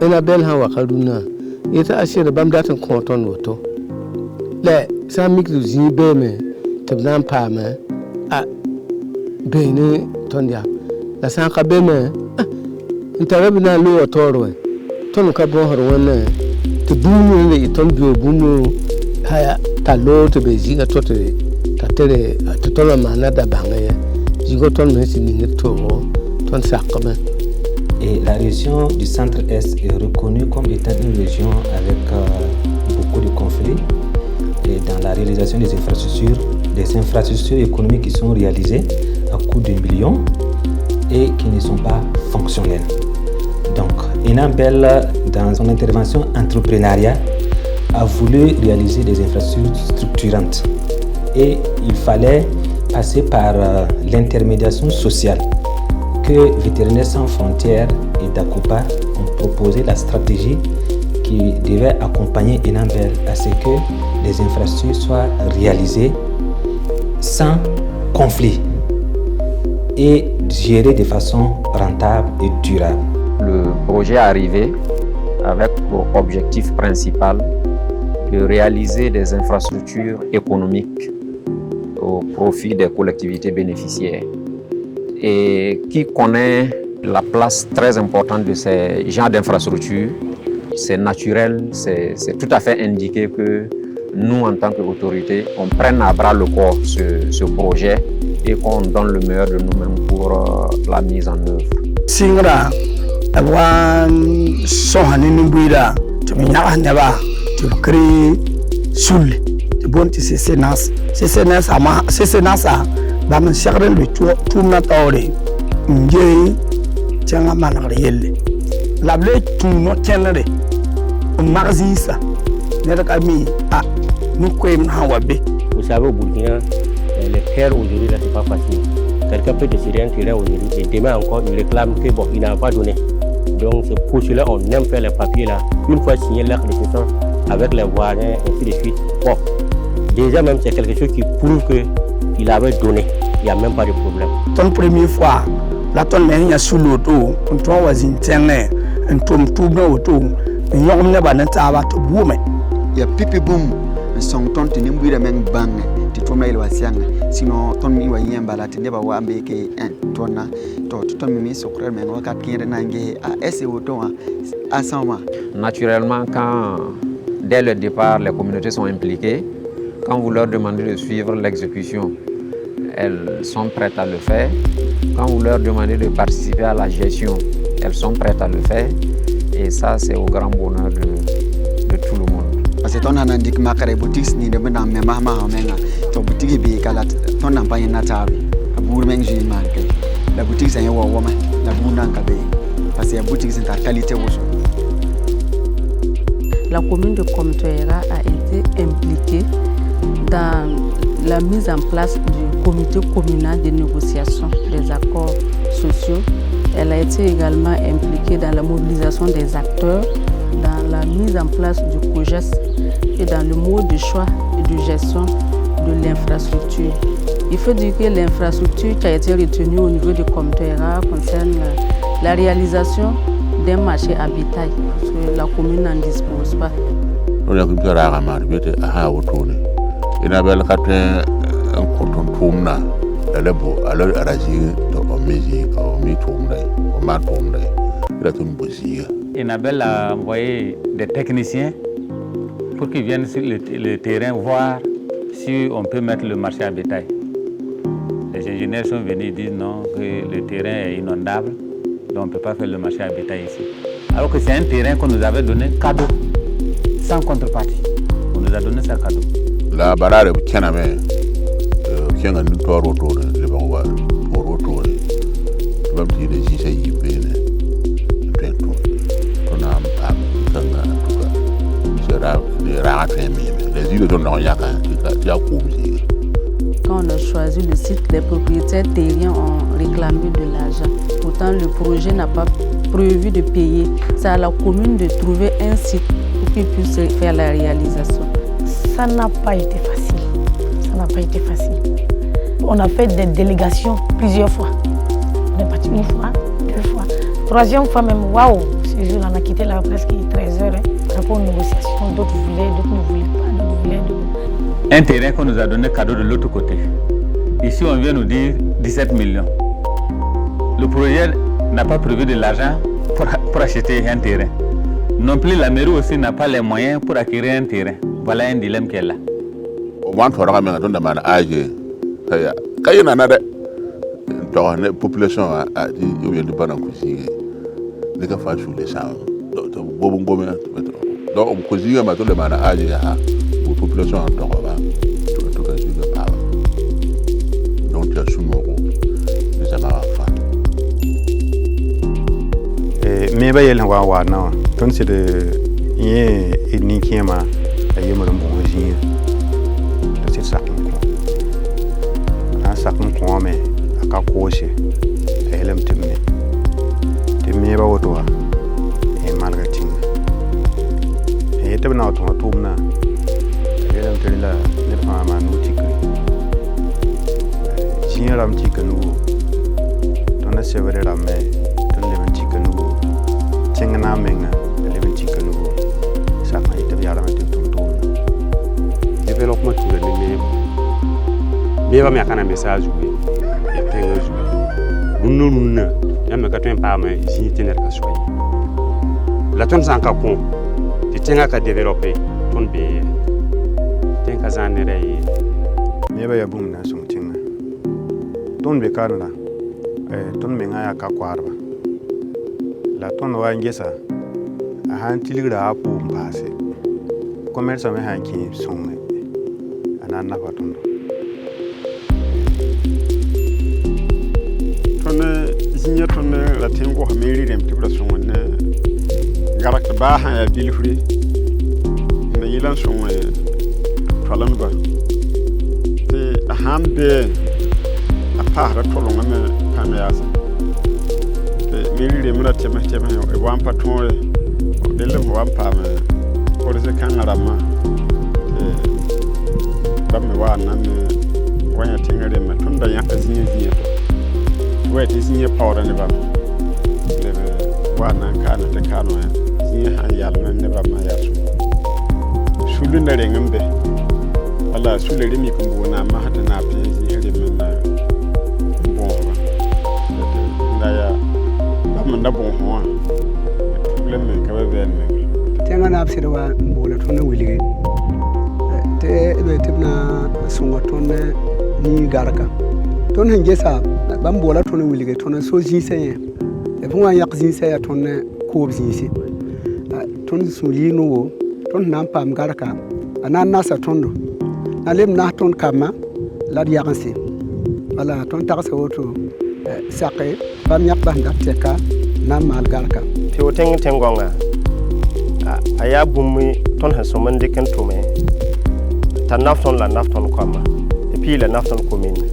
Enabel han wakaluna ita ashira bam datan konton woto le samik du zi beme tabnan pama a bene tondia la san ka beme intarabina lo otorwe ton ka bo hor wona to bumu le ton bio bumu haya talo to be ziga totere tatere to tola mana da bangaya zigo ton mesi ni to ton sakama. Et la région du centre-est est reconnue comme étant une région avec beaucoup de conflits et dans la réalisation des infrastructures économiques qui sont réalisées à coût de millions et qui ne sont pas fonctionnelles. Donc, Enabel, dans son intervention entrepreneuriale, a voulu réaliser des infrastructures structurantes et il fallait passer par l'intermédiation sociale. Que Vétérinaires sans frontières et d'ACOPA ont proposé la stratégie qui devait accompagner Enabel à ce que les infrastructures soient réalisées sans conflit et gérées de façon rentable et durable. Le projet est arrivé avec pour objectif principal de réaliser des infrastructures économiques au profit des collectivités bénéficiaires. Et qui connaît la place très importante de ces genres d'infrastructures, c'est naturel, c'est tout à fait indiqué que nous, en tant qu'autorité, on prenne à bras le corps ce projet et qu'on donne le meilleur de nous-mêmes pour la mise en œuvre. Singra, awan sohani nimbuira, tu m'y'a neba, tu crées soul, tu bon tu c'est nas, bam shagren le tumna tawre nje changa manare yelle lable tuno chenre magazisa ne ka mi nous koyem hawabe. Vous savez, au Burkina, les terres aujourd'hui là c'est pas facile. Quelqu'un peut décider un terrain aujourd'hui et demain encore il réclame que bon il n'a pas donné. Donc c'est pour cela on aime faire les papiers là. Une fois signé l'acte de cession avec les voisins ainsi de suite. Bon, déjà même c'est quelque chose qui prouve que il avait donné, il n'y a même pas de problème. Ton première fois, la ton mère a sous l'auto, on tourne aux internet, on tourne tout dans l'auto, on y a un peu de temps à tout boum. Il y a pipi boum, un son ton tu n'es pas de même bang, tu tournes le wasiang, sinon ton mi wa yamba la tu n'es pas wa mbeke un tourna, ton mi socrel mais on a qui est n'angé à essayer auto à 100 mois. Naturellement, quand dès le départ les communautés sont impliquées, quand vous leur demandez de suivre l'exécution, elles sont prêtes à le faire. Quand vous leur demandez de participer à la gestion, elles sont prêtes à le faire. Et ça, c'est au grand bonheur de tout le monde. Parce que ton anandik makare boutique ni de menam me mama amenga. To boutique bi kala ton nampaye na tabi. Abur meng ji marque. La boutique c'est wa woma. La bounan kabe. Parce que la boutique c'est ta qualité aussi. La commune de Komtoera a été impliquée dans la mise en place du comité communal de négociation des accords sociaux. Elle a été également impliquée dans la mobilisation des acteurs, dans la mise en place du COGES et dans le mode de choix et de gestion de l'infrastructure. Il faut dire que l'infrastructure qui a été retenue au niveau de Komtoera concerne la réalisation d'un marché à bétail, parce que la commune n'en dispose pas. Enabel katen koton tumna lebo alors araji to omeji o mi tumdai o ma tumdai la tun boziga. Enabel a envoyé des techniciens pour qu'ils viennent sur le terrain voir si on peut mettre le marché à bétail. Les ingénieurs sont venus dire non, que le terrain est inondable, donc on ne peut pas faire le marché à bétail ici. Alors que c'est un terrain qu'on nous avait donné cadeau, sans contrepartie. On nous a donné ça cadeau. La barare kena me kenga ni to roto le bangwa roto le bam ti de jise yibene tento ona am kanga tuka sera de rate me les îles de Nonyaka ti a koumi. Quand on a choisi le site, les propriétaires terriens ont réclamé de l'argent. Pourtant, le projet n'a pas prévu de payer. C'est à la commune de trouver un site pour qu'ils puissent faire la réalisation. Ça n'a pas été facile. Ça n'a pas été facile. On a fait des délégations plusieurs fois. On est parti une fois, deux fois. Troisième fois même, waouh, on a quitté là presque 13h par rapport aux négociations. D'autres voulaient, d'autres ne voulaient pas, d'autres voulaient. Un terrain qu'on nous a donné cadeau de l'autre côté. Ici, on vient nous dire 17 millions. Le projet n'a pas prévu de l'argent pour acheter un terrain. Non plus, la mairie aussi n'a pas les moyens pour acquérir un terrain. Voilà un dilemme qu'elle a. Moi, je la population a dit qu'il y a des gens qui ne sont pas sur les champs. Donc, on cuisine, mais tout le monde a dit que la population est en train de parler. Donc, il y a souvent des enfants. Mais il y a des gens qui sont des qui ka koose elem timne ba wotoa e malga ting e tebna to tumna elem tela ne fa ma no tikri jinram tikanu to na severe ramme to lem tikanu chengna menga lem tikanu sa ma ite yara ma tum development to le me ba me kana message Nous n'avons pas de pas mais ici tenir qu'à soigner. La tonne sans capon, tu tiens à développer ton bé. Tiens qu'à s'en aller. Mais il y a boum dans son tien. Ton bé canada, ton menga à kakwarba. La tonne va en gessa. A un tiligra pour passer. Commerce à mes hanki sont un an pas ton. Zinya tonne la tengo hamiri dem tibra sonne garak ba ha bilfri na yilan sonne falan ba te hambe apa ra tolonga me kamyasa te miri dem na tema e wan patore dele wan pa me ko se kangara ma te ba me wa na me wanya tingare me tunda ya zinya Wait, is near powder never. One and can at the canoe. Near Hayal never my yasu. Shouldn't the ring be? Allah, should let me come on a mahatan up here. Naya, Bamanda Bon, problem cover. Tengan up said one bullet on the willy. Te Tibna Sungatone ni Garaka. Don't hang yes up. Bambola tone wilige tone so jinse e fun yak jinse ya tone ko jinse ton sulino wo ton nan pam garaka anan nasa tondo alem na ton kama la yaganse wala ton takasa woto saqe bam yak banda teka na mal garaka ti o tengonga aya bummi ton ha so man de ken to me ta nafton la nafton kama et puis la nafton commune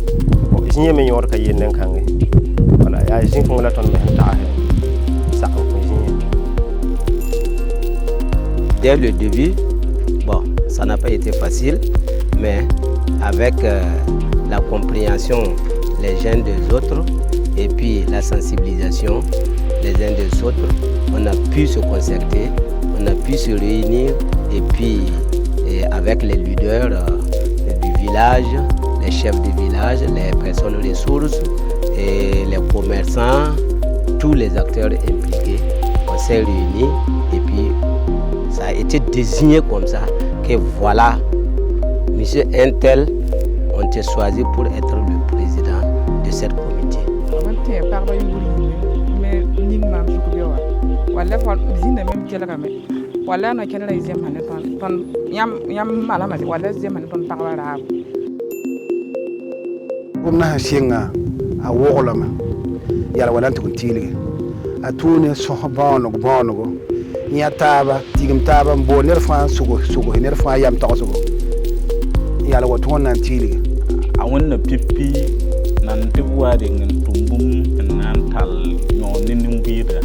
Dès le début, bon, ça n'a pas été facile, mais avec la compréhension les uns des autres et puis la sensibilisation les uns des autres, on a pu se concerter, on a pu se réunir et puis avec les leaders du village, les chefs de village, les personnes ressources, et les commerçants, tous les acteurs impliqués, on s'est réunis et puis ça a été désigné comme ça que voilà, monsieur Intel, on t'a choisi pour être le président de cette comité. Gomna singa a wogolama yala walante kun tilige atune sohbano bonogo nya taba tigim taba mbo nerfa sugo nerfa yam tawsugo yala wato nan tilige a wonna pippi nan tibwa de ngin tumbum nan tal no nimbida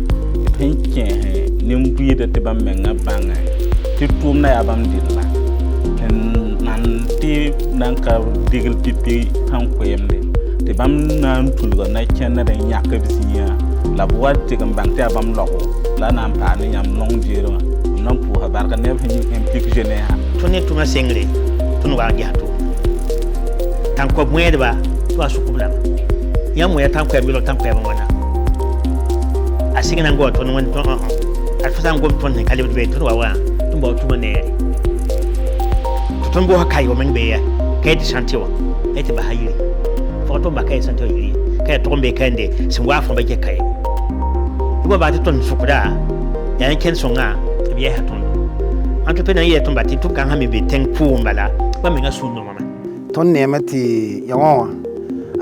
penke nimbida tibam menga banga titum na yabam dilla nan ti nan ka digil pipi kan koyemde te bam nan tulga na kenna da nyaka bisinya la boîte te gam bang te bam logo la na pa ni yam long jero non pour habar ka ne implique jeune ha toni tuma sengre tunu wa gato tan ko mwedba to asukubla yam mo ya tan ko milo tan ko wana asigina ngo to non to alfasa ngo to ne kale be tunu wa tumbo tuma ne tumbo hakai o men be ya kai di santiwa ai te bahayiri foto ba kai santiwa yiri kai to be kande sin wa fo ba ke kai ibo ba ti ton sukura ya ken songa bi ya ton entrepreneur ya ton ba ti tu kan ha me be ten pu mbala ba me nga sunu mama ton ne mati yawa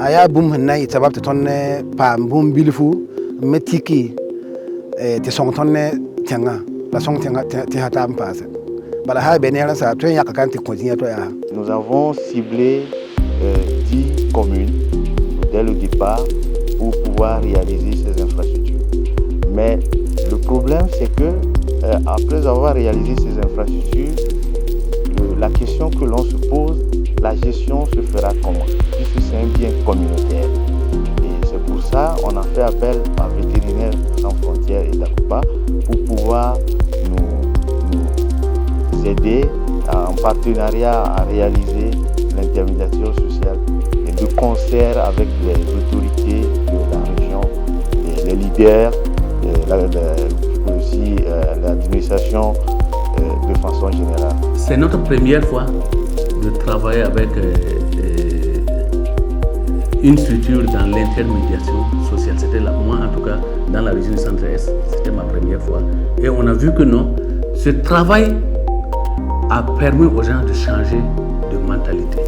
aya bum hanna ita babta ton ne pa bum bilfu metiki ti song ton ne tenga la song tenga ti hata mpase bala ha be ne ran sa tren ya kan ti continue to ya. Nous avons ciblé 10 communes dès le départ pour pouvoir réaliser ces infrastructures. Mais le problème, c'est que après avoir réalisé ces infrastructures, la question que l'on se pose, la gestion se fera comment? Puisque c'est un bien communautaire. Et c'est pour ça qu'on a fait appel à Vétérinaires sans frontières et d'ACOPA pour pouvoir nous aider en partenariat à réaliser l'intermédiation sociale et de concert avec les autorités de la région, les leaders, aussi l'administration de façon générale. C'est notre première fois de travailler avec une structure dans l'intermédiation sociale. C'était moi en tout cas dans la région du Centre-Est, c'était ma première fois. Et on a vu que non, ce travail a permis aux gens de changer de mentalité,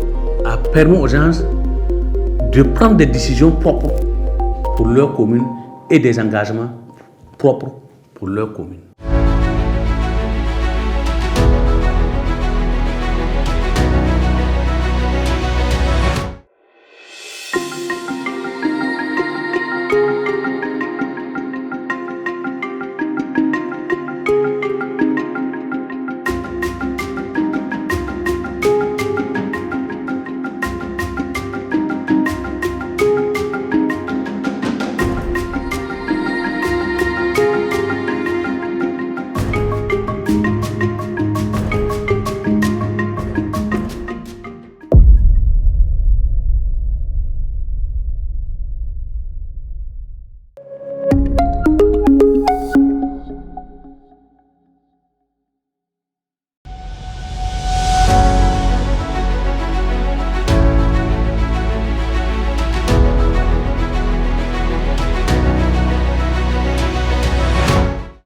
a permis aux gens de prendre des décisions propres pour leur commune et des engagements propres pour leur commune.